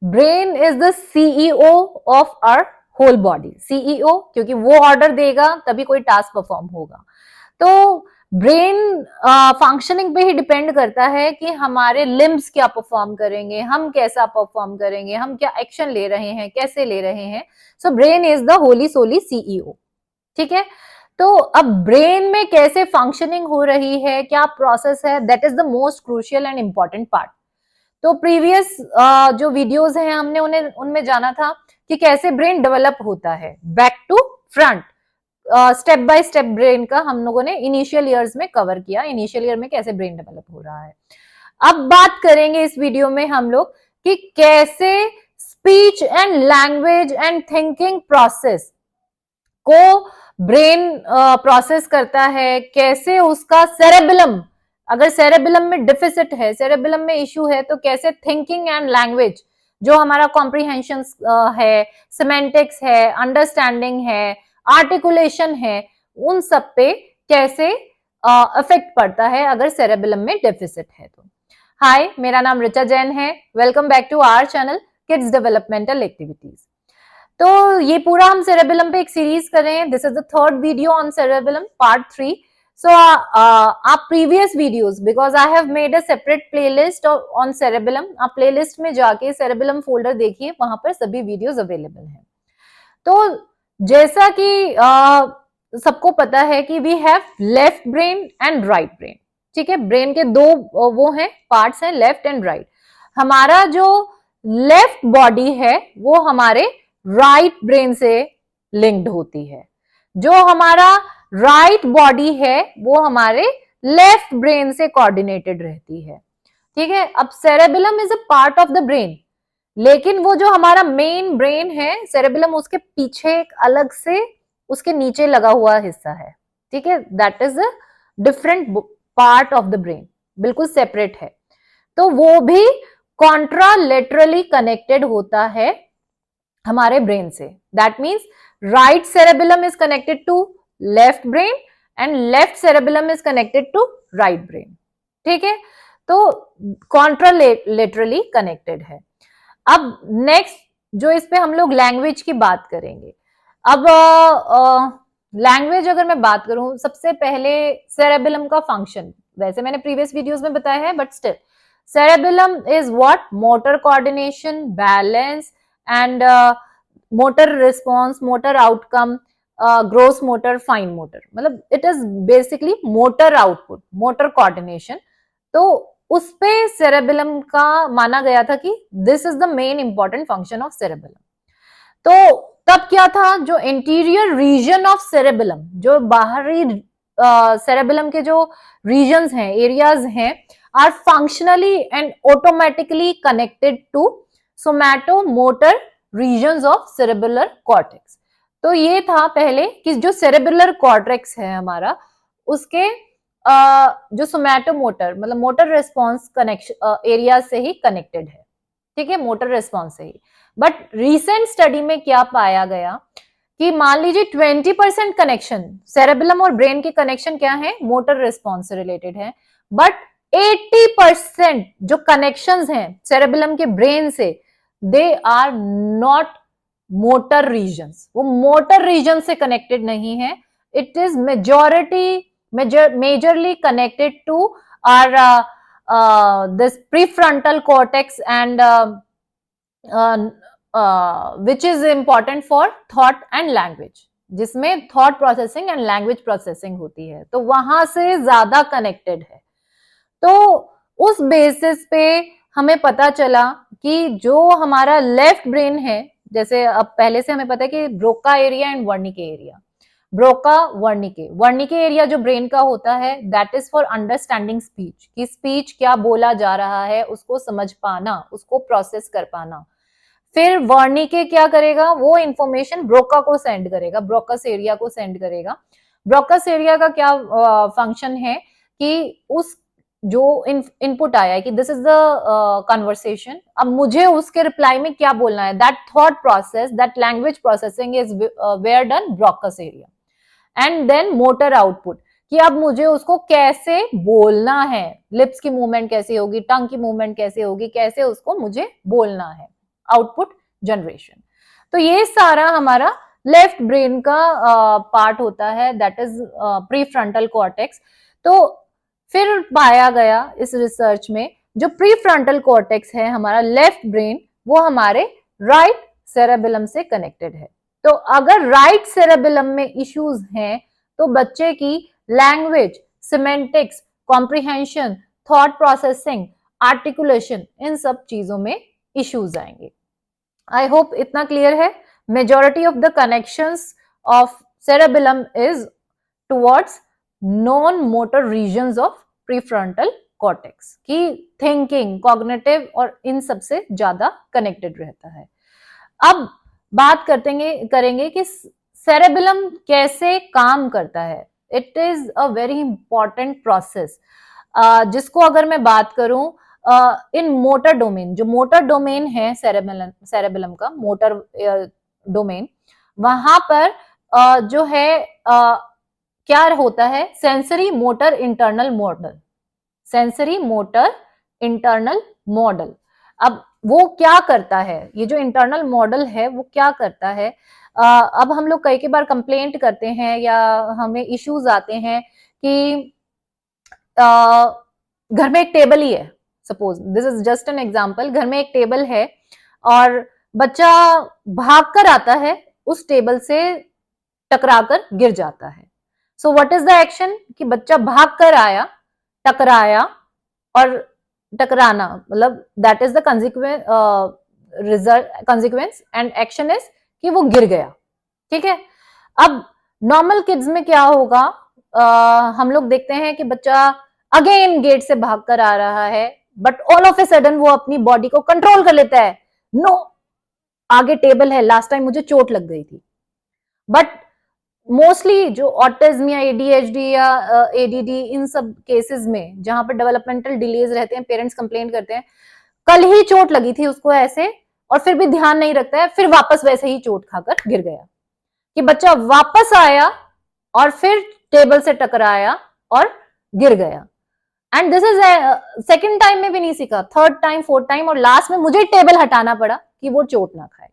Brain is the CEO of our whole body. CEO क्योंकि वो order देगा तभी कोई टास्क परफॉर्म होगा। तो ब्रेन फंक्शनिंग पे ही डिपेंड करता है कि हमारे लिम्स क्या परफॉर्म करेंगे, हम कैसा परफॉर्म करेंगे, हम क्या एक्शन ले रहे हैं, कैसे ले रहे हैं। So brain is the wholly solely CEO. ठीक है, तो अब ब्रेन में कैसे फंक्शनिंग हो रही है, क्या प्रोसेस है, that is the most crucial and important part. तो प्रीवियस जो वीडियोस हैं हमने उन्हें उनमें जाना था कि कैसे ब्रेन डेवलप होता है back to front. Step by step brain का हम लोगों ने इनिशियल ईयर्स में कवर किया, इनिशियल ईयर में कैसे ब्रेन डेवलप हो रहा है। अब बात करेंगे इस वीडियो में हम लोग कि कैसे speech and language and thinking process को ब्रेन प्रोसेस करता है, कैसे उसका सेरेबेलम, अगर सेरेबेलम में डिफिसिट है, सेरेबेलम में इश्यू है, तो कैसे थिंकिंग एंड लैंग्वेज जो हमारा कॉम्प्रीहेंशन है, सिमेंटिक्स है, अंडरस्टैंडिंग है, आर्टिकुलेशन है, उन सब पे कैसे इफेक्ट पड़ता है अगर सेरेबेलम में डेफिसिट है तो। हाय, मेरा नाम ऋचा जैन है। Welcome back to our channel kids developmental activities. तो ये पूरा हम सेरेबेलम पे एक सीरीज कर रहे हैं। This is the third video on cerebellum part 3। So आप previous videos, because I have made a separate playlist on cerebellum, आप प्लेलिस्ट में जाके सेरेबेलम फोल्डर देखिए, वहां पर सभी वीडियोस अवेलेबल हैं। तो जैसा कि सबको पता है कि we have left brain and right brain. ठीक है, ब्रेन के दो वो हैं पार्ट्स हैं, लेफ्ट एंड राइट। हमारा जो लेफ्ट बॉडी है वो हमारे राइट ब्रेन से लिंक्ड होती है, जो हमारा राइट बॉडी है वो हमारे लेफ्ट ब्रेन से कोऑर्डिनेटेड रहती है। ठीक है, अब cerebellum is a part of the brain, लेकिन वो जो हमारा मेन ब्रेन है सेरेबेलम, उसके पीछे एक अलग से उसके नीचे लगा हुआ हिस्सा है। ठीक है, that is a different part of the brain, बिल्कुल सेपरेट है। तो वो भी कॉन्ट्रालेटरली कनेक्टेड होता है हमारे ब्रेन से। That means right cerebellum is connected to left brain and left cerebellum is connected to right brain. ठीक है, तो कॉन्ट्रालेटरली कनेक्टेड है। अब नेक्स्ट जो इस पे हम लोग लैंग्वेज की बात करेंगे। अब लैंग्वेज अगर मैं बात करूं, सबसे पहले सेरेबेलम का फंक्शन, वैसे मैंने प्रीवियस वीडियोस में बताया है, but still cerebellum is what, motor coordination, balance and motor response, motor outcome, gross motor, fine motor, मतलब it is basically motor output, motor coordination. तो उस पे सेरेबेलम का माना गया था कि this is the main important function of cerebellum. तो तब क्या था, जो इंटीरियर रीजन ऑफ सेरेबेलम, जो बाहरी सेरेबेलम के जो रीजन्स हैं, एरियाज हैं, are functionally and automatically connected to somatomotor regions of cerebellar cortex. तो ये था पहले कि जो सेरेबेलर कॉर्टेक्स है हमारा, उसके जो सोमैटो मोटर, मतलब मोटर रेस्पॉन्स कनेक्शन एरिया से ही कनेक्टेड है। ठीक है, मोटर रेस्पॉन्स से ही। बट रिसेंट स्टडी में क्या पाया गया कि मान लीजिए 20% कनेक्शन सेरेबेलम और ब्रेन के कनेक्शन क्या है, मोटर रेस्पॉन्स से रिलेटेड है, बट 80% जो कनेक्शंस हैं सेरेबेलम के ब्रेन से, they are not motor regions, वो मोटर रीजन से कनेक्टेड नहीं है। It is majorly connected to our this prefrontal cortex and which is important for thought and language, जिसमें thought processing and language processing होती है, तो वहां से ज्यादा कनेक्टेड है। तो उस बेसिस पे हमें पता चला कि जो हमारा लेफ्ट ब्रेन है, जैसे अब पहले से हमें पता है कि Broca area and Wernicke area, Broca Wernicke area जो ब्रेन का होता है, that is for understanding speech, कि स्पीच क्या बोला जा रहा है उसको समझ पाना, उसको प्रोसेस कर पाना। फिर वर्निके क्या करेगा, वो इंफॉर्मेशन ब्रोका को सेंड करेगा, ब्रोकस एरिया को सेंड करेगा। ब्रोकस एरिया का क्या फंक्शन है कि उस जो इनपुट आया है कि दिस इज द कन्वर्सेशन, अब मुझे उसके रिप्लाई में क्या बोलना है, that thought process, that language processing is where done Broca's area. And then motor output, कि अब मुझे उसको कैसे बोलना है, लिप्स की मूवमेंट कैसे होगी, टंग की मूवमेंट कैसे होगी, कैसे उसको मुझे बोलना है। Output generation. तो ये सारा हमारा लेफ्ट ब्रेन का पार्ट होता है, that is pre frontal cortex. तो फिर पाया गया इस रिसर्च में जो प्री फ्रंटल कॉर्टेक्स है हमारा लेफ्ट ब्रेन, वो हमारे राइट सेरेबेलम से कनेक्टेड है। तो अगर राइट सेरेबेलम में इश्यूज हैं तो बच्चे की language, semantics, comprehension, thought processing, articulation, इन सब चीजों में इश्यूज आएंगे। आई होप इतना क्लियर है। Majority of the connections of cerebellum is towards non motor regions of prefrontal cortex की थिंकिंग, कॉग्निटिव और इन सब से ज्यादा कनेक्टेड रहता है। अब बात करेंगे कि सेरेबेलम कैसे काम करता है। It is a very important process, जिसको अगर मैं बात करूं इन मोटर डोमेन, जो मोटर डोमेन है सेरेबेलम का मोटर डोमेन, वहां पर जो है क्या होता है, sensory motor internal model, sensory motor internal model. अब वो क्या करता है, ये जो इंटरनल मॉडल है वो क्या करता है। अब हम लोग कई बार कंप्लेंट करते हैं या हमें इश्यूज आते हैं कि घर में एक टेबल ही है, suppose this is just an example, घर में एक टेबल है और बच्चा भाग कर आता है, उस टेबल से टकराकर गिर जाता है। So what is the action कि बच्चा भाग कर आया, टकराया, और टकराना मतलब that is the consequence and action is कि वो गिर गया। ठीक है। अब नॉर्मल किड्स में क्या होगा, हम लोग देखते हैं कि बच्चा अगेन गेट से भागकर आ रहा है, but all of a sudden वो अपनी बॉडी को कंट्रोल कर लेता है, नो आगे टेबल है, लास्ट टाइम मुझे चोट लग गई थी। बट मोस्टली जो ऑटिज्म या एडीएचडी या एडीडी, इन सब केसेस में जहां पर डेवलपमेंटल डिलेज रहते हैं, पेरेंट्स कंप्लेन करते हैं कल ही चोट लगी थी उसको ऐसे, और फिर भी ध्यान नहीं रखता है, फिर वापस वैसे ही चोट खाकर गिर गया। कि बच्चा वापस आया और फिर टेबल से टकराया और गिर गया, and this is second time में भी नहीं सीखा, थर्ड टाइम, फोर्थ टाइम, और लास्ट में मुझे टेबल हटाना पड़ा कि वो चोट ना खाए।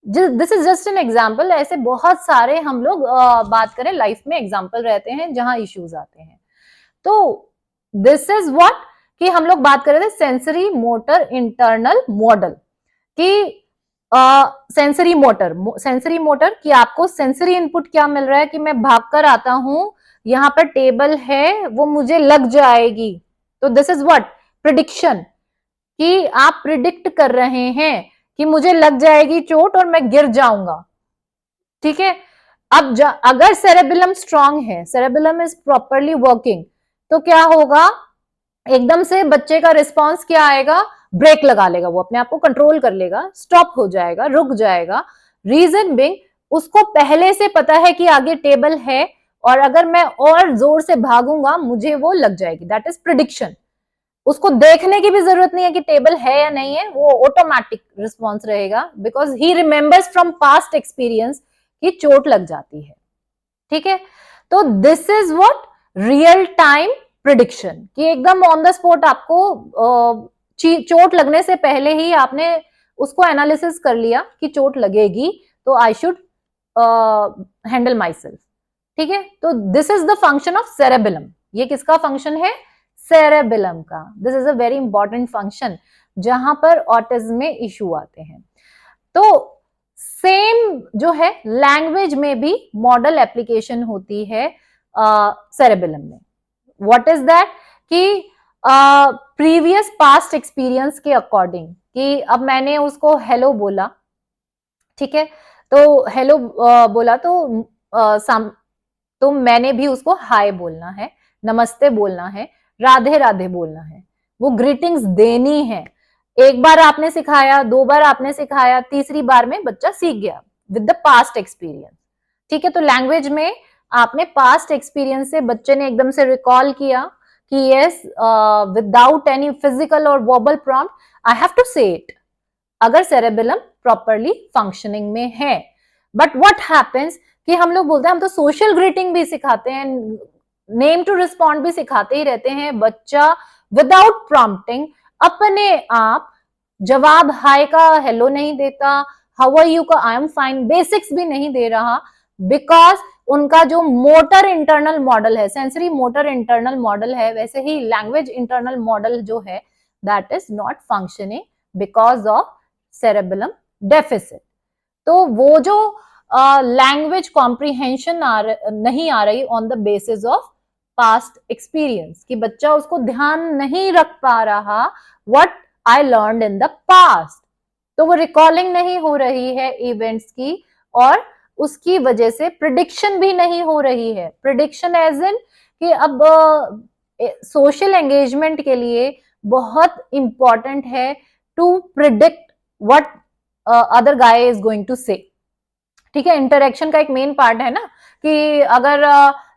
This is just an example. ऐसे बहुत सारे हम लोग बात करें लाइफ में एग्जाम्पल रहते हैं जहां इश्यूज आते हैं। तो दिस इज व्हाट कि हम लोग बात कर रहे थे सेंसरी मोटर इंटरनल मॉडल कि सेंसरी मोटर कि आपको सेंसरी इनपुट क्या मिल रहा है कि मैं भागकर आता हूं, यहां पर टेबल है, वो मुझे लग जाएगी। तो दिस इज व्हाट प्रिडिक्शन, कि आप प्रिडिक्ट कर रहे हैं कि मुझे लग जाएगी चोट और मैं गिर जाऊंगा। ठीक है। अब अगर सेरेबेलम स्ट्रांग है, सेरेबेलम इज प्रॉपरली वर्किंग, तो क्या होगा, एकदम से बच्चे का रिस्पॉन्स क्या आएगा, ब्रेक लगा लेगा, वो अपने आप को कंट्रोल कर लेगा, स्टॉप हो जाएगा, रुक जाएगा। रीजन बिंग उसको पहले से पता है कि आगे टेबल है और अगर मैं और जोर से भागूंगा मुझे वो लग जाएगी, दैट इज प्रिडिक्शन। उसको देखने की भी जरूरत नहीं है कि टेबल है या नहीं है, वो ऑटोमेटिक रिस्पॉन्स रहेगा, because he remembers from past experience कि चोट लग जाती है। ठीक है। तो this is what real time prediction, कि एकदम ऑन द स्पॉट आपको चोट लगने से पहले ही आपने उसको एनालिसिस कर लिया कि चोट लगेगी, तो I should handle my self. ठीक है। तो this is the function of cerebellum. ये किसका फंक्शन है, सेरेबेलम का। This is a very important function जहां पर ऑटिज्म में इश्यू आते हैं। तो सेम जो है लैंग्वेज में भी मॉडल एप्लीकेशन होती है सेरेबेलम में। व्हाट इज दैट कि प्रीवियस पास्ट एक्सपीरियंस के अकॉर्डिंग, कि अब मैंने उसको हेलो बोला, ठीक है, तो हेलो बोला तो मैंने भी उसको हाय बोलना है, नमस्ते बोलना है, राधे राधे बोलना है, वो ग्रीटिंग्स देनी है। एक बार आपने सिखाया, दो बार आपने सिखाया, तीसरी बार में बच्चा सीख गया विद द पास्ट एक्सपीरियंस। ठीक है। तो लैंग्वेज में आपने पास्ट एक्सपीरियंस से बच्चे ने एकदम से रिकॉल किया कि यस, विदाउट एनी फिजिकल और verbal prompt I have to say it, अगर सेरेबेलम प्रॉपरली फंक्शनिंग में है। बट व्हाट हैपेंस कि हम लोग बोलते हैं, हम तो सोशल ग्रीटिंग भी सिखाते हैं, नेम टू रिस्पॉन्ड भी सिखाते ही रहते हैं, बच्चा विदाउट प्रॉम्प्टिंग अपने आप जवाब हाय का हेलो नहीं देता, हाउ आर यू का आई एम फाइन, बेसिक्स भी नहीं दे रहा, बिकॉज उनका जो मोटर इंटरनल मॉडल है, सेंसरी मोटर इंटरनल मॉडल है, वैसे ही लैंग्वेज इंटरनल मॉडल जो है that is not functioning because of cerebellum deficit. तो वो जो लैंग्वेज कॉम्प्रिहेंशन नहीं आ रही on the basis of past experience, कि बच्चा उसको ध्यान नहीं रख पा रहा what I learned in the past, तो वो रिकॉलिंग नहीं हो रही है इवेंट्स की, और उसकी वजह से प्रिडिक्शन भी नहीं हो रही है। प्रिडिक्शन एज इन कि अब सोशल एंगेजमेंट के लिए बहुत इंपॉर्टेंट है to predict what other guy is going to say. ठीक है, इंटरेक्शन का एक मेन पार्ट है ना, कि अगर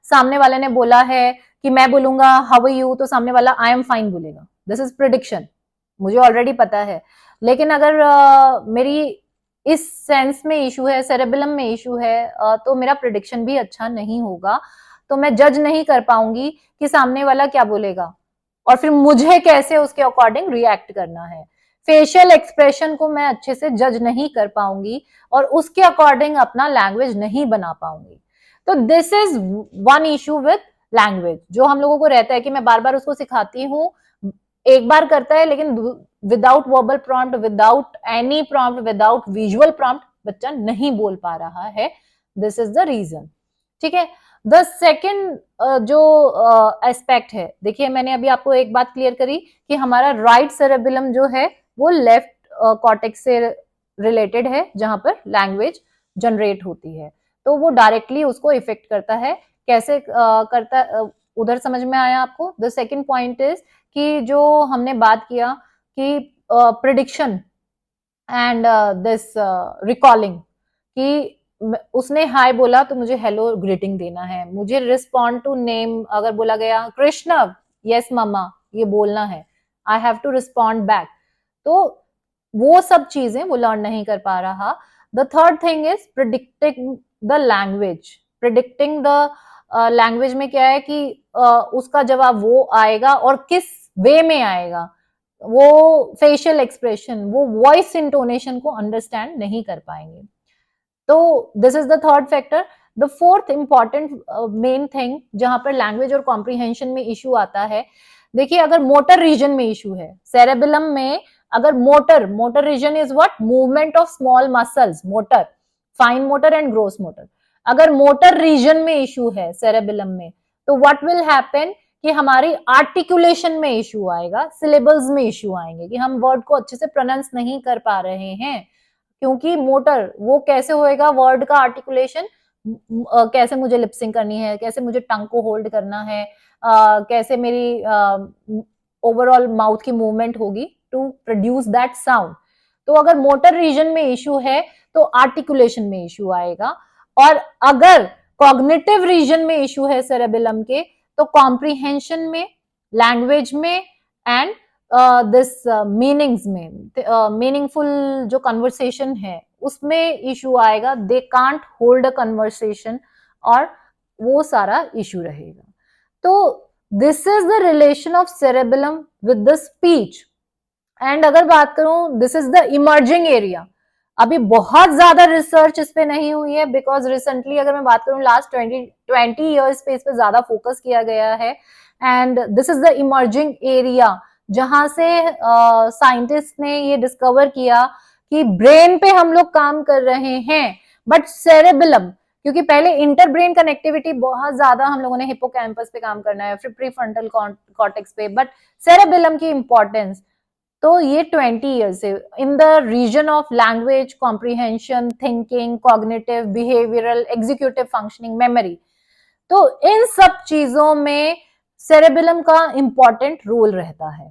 सामने वाले ने बोला है कि मैं बोलूंगा हाउ आर यू, तो सामने वाला आई एम फाइन बोलेगा, दिस इज प्रिडिक्शन, मुझे ऑलरेडी पता है। लेकिन अगर मेरी इस सेंस में इशू है, सेरेबेलम में इशू है, तो मेरा प्रिडिक्शन भी अच्छा नहीं होगा, तो मैं जज नहीं कर पाऊंगी कि सामने वाला क्या बोलेगा और फिर मुझे कैसे उसके अकॉर्डिंग रिएक्ट करना है। फेशियल एक्सप्रेशन को मैं अच्छे से जज नहीं कर पाऊंगी और उसके अकॉर्डिंग अपना लैंग्वेज नहीं बना पाऊंगी। तो this is one issue with language, जो हम लोगों को रहता है कि मैं बार बार उसको सिखाती हूँ, एक बार करता है लेकिन without verbal prompt, without any prompt, without visual prompt बच्चा नहीं बोल पा रहा है। This is the reason. ठीक है, द सेकेंड जो एस्पेक्ट है, देखिए मैंने अभी आपको एक बात क्लियर करी कि हमारा राइट सेरेबेलम जो है वो लेफ्ट कॉर्टेक्स से रिलेटेड है, जहां पर लैंग्वेज जनरेट होती है, तो वो डायरेक्टली उसको इफेक्ट करता है। कैसे करता, उधर समझ में आया आपको? द सेकेंड पॉइंट इज कि जो हमने बात किया कि प्रिडिक्शन एंड दिस रिकॉलिंग, कि उसने हाय बोला तो मुझे हेलो ग्रीटिंग देना है, मुझे रिस्पॉन्ड टू नेम अगर बोला गया कृष्ण यस मम्मा ये बोलना है, I have to respond back, तो वो सब चीजें वो लर्न नहीं कर पा रहा। The third thing is predicting the language. Predicting the language में क्या है कि उसका जवाब वो आएगा और किस वे में आएगा, वो फेशियल एक्सप्रेशन, वो वॉइस इंटोनेशन को अंडरस्टैंड नहीं कर पाएंगे। तो this is the third factor. The fourth important main thing जहां पर लैंग्वेज और कॉम्प्रिहेंशन में इशू आता है, देखिए अगर मोटर रीजन में इशू है सेरेबेलम में, अगर motor region is what, movement of small muscles, motor, fine motor and gross motor, अगर मोटर रीजन में इशू है सेरेबेलम में, तो व्हाट विल हैपन कि हमारी आर्टिकुलेशन में इशू आएगा, सिलेबल्स में इशू आएंगे कि हम वर्ड को अच्छे से प्रोनाउंस नहीं कर पा रहे हैं, क्योंकि मोटर वो कैसे होएगा, वर्ड का आर्टिकुलेशन, कैसे मुझे लिपसिंग करनी है, कैसे मुझे टंग को होल्ड करना है, कैसे मेरी ओवरऑल माउथ की मूवमेंट होगी टू प्रोड्यूस दैट साउंड। तो अगर मोटर रीजन में इशू है तो आर्टिकुलेशन में इशू आएगा, और अगर कॉग्निटिव रीजन में इशू है सेरेबेलम के, तो कॉम्प्रिहेंशन में, लैंग्वेज में एंड दिस मीनिंग्स में, मीनिंगफुल जो कन्वर्सेशन है उसमें इशू आएगा, they can't hold a conversation, और वो सारा इशू रहेगा। तो this is the relation of cerebellum with the speech. And अगर बात करूं, this is the emerging area, अभी बहुत ज्यादा रिसर्च इस पे नहीं हुई है, बिकॉज रिसेंटली अगर मैं बात करूं लास्ट 20 ईयर्स पे इस पे ज्यादा फोकस किया गया है, and this is the emerging area जहां से साइंटिस्ट ने ये डिस्कवर किया कि ब्रेन पे हम लोग काम कर रहे हैं, बट सेरेबेलम, क्योंकि पहले इंटर ब्रेन कनेक्टिविटी बहुत ज्यादा हम लोगों ने हिप्पोकैम्पस पे काम करना है, फिर प्रीफ्रंटल कॉर्टेक्स पे, बट सेरेबेलम की इंपॉर्टेंस तो ये 20 ईयर्स से in the region of language comprehension, thinking, cognitive, behavioural, executive functioning, memory, तो इन सब चीजों में सेरेबेलम का इंपॉर्टेंट रोल रहता है।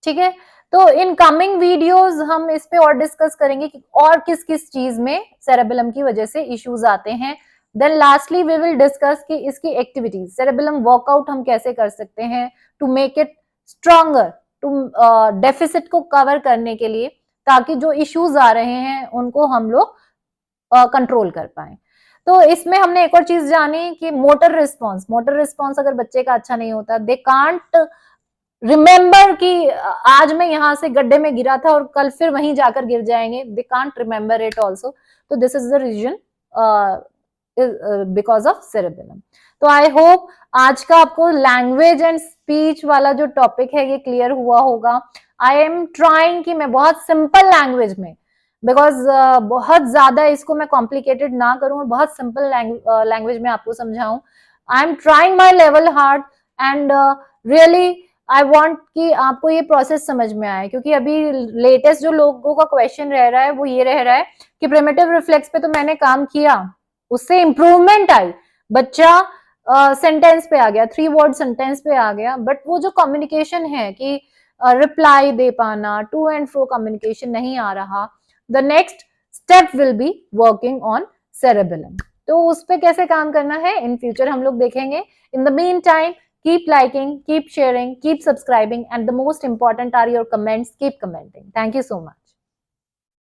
ठीक है, तो इन कमिंग वीडियोस हम इस पे और डिस्कस करेंगे कि और किस किस चीज में सेरेबेलम की वजह से इश्यूज आते हैं। Then lastly we will discuss कि इसकी एक्टिविटीज, सेरेबेलम वर्कआउट हम कैसे कर सकते हैं to make it stronger, to deficit को कवर करने के लिए, ताकि जो इश्यूज आ रहे हैं उनको हम लोग कंट्रोल कर पाए। तो इसमें हमने एक और चीज जानी कि मोटर रिस्पॉन्स अगर बच्चे का अच्छा नहीं होता, दे कांट रिमेंबर कि आज मैं यहां से गड्ढे में गिरा था और कल फिर वहीं जाकर गिर जाएंगे, they can't remember it also. तो this is the reason because of cerebellum. तो आई होप आज का आपको लैंग्वेज एंड स्पीच वाला जो टॉपिक है ये क्लियर हुआ होगा। आई एम ट्राइंग कि मैं बहुत सिंपल लैंग्वेज में, बिकॉज बहुत ज्यादा इसको मैं कॉम्प्लिकेटेड ना करूं और बहुत सिंपल लैंग्वेज में आपको समझाऊं। I am trying my level hard and really I want कि आपको ये प्रोसेस समझ में आए, क्योंकि अभी लेटेस्ट जो लोगों का क्वेश्चन रह रहा है वो ये रह रहा है कि प्रिमिटिव रिफ्लेक्स पे तो मैंने काम किया, उससे इंप्रूवमेंट आई, बच्चा सेंटेंस पे आ गया, 3 वर्ड सेंटेंस पे आ गया, बट वो जो कम्युनिकेशन है कि रिप्लाई दे पाना, टू एंड फ्रो कम्युनिकेशन नहीं आ रहा, the next step will be working on cerebellum. तो उस पे कैसे काम करना है इन फ्यूचर हम लोग देखेंगे। In the mean time keep liking, keep sharing, keep subscribing, and the most important are your comments. Keep commenting. Thank you so much.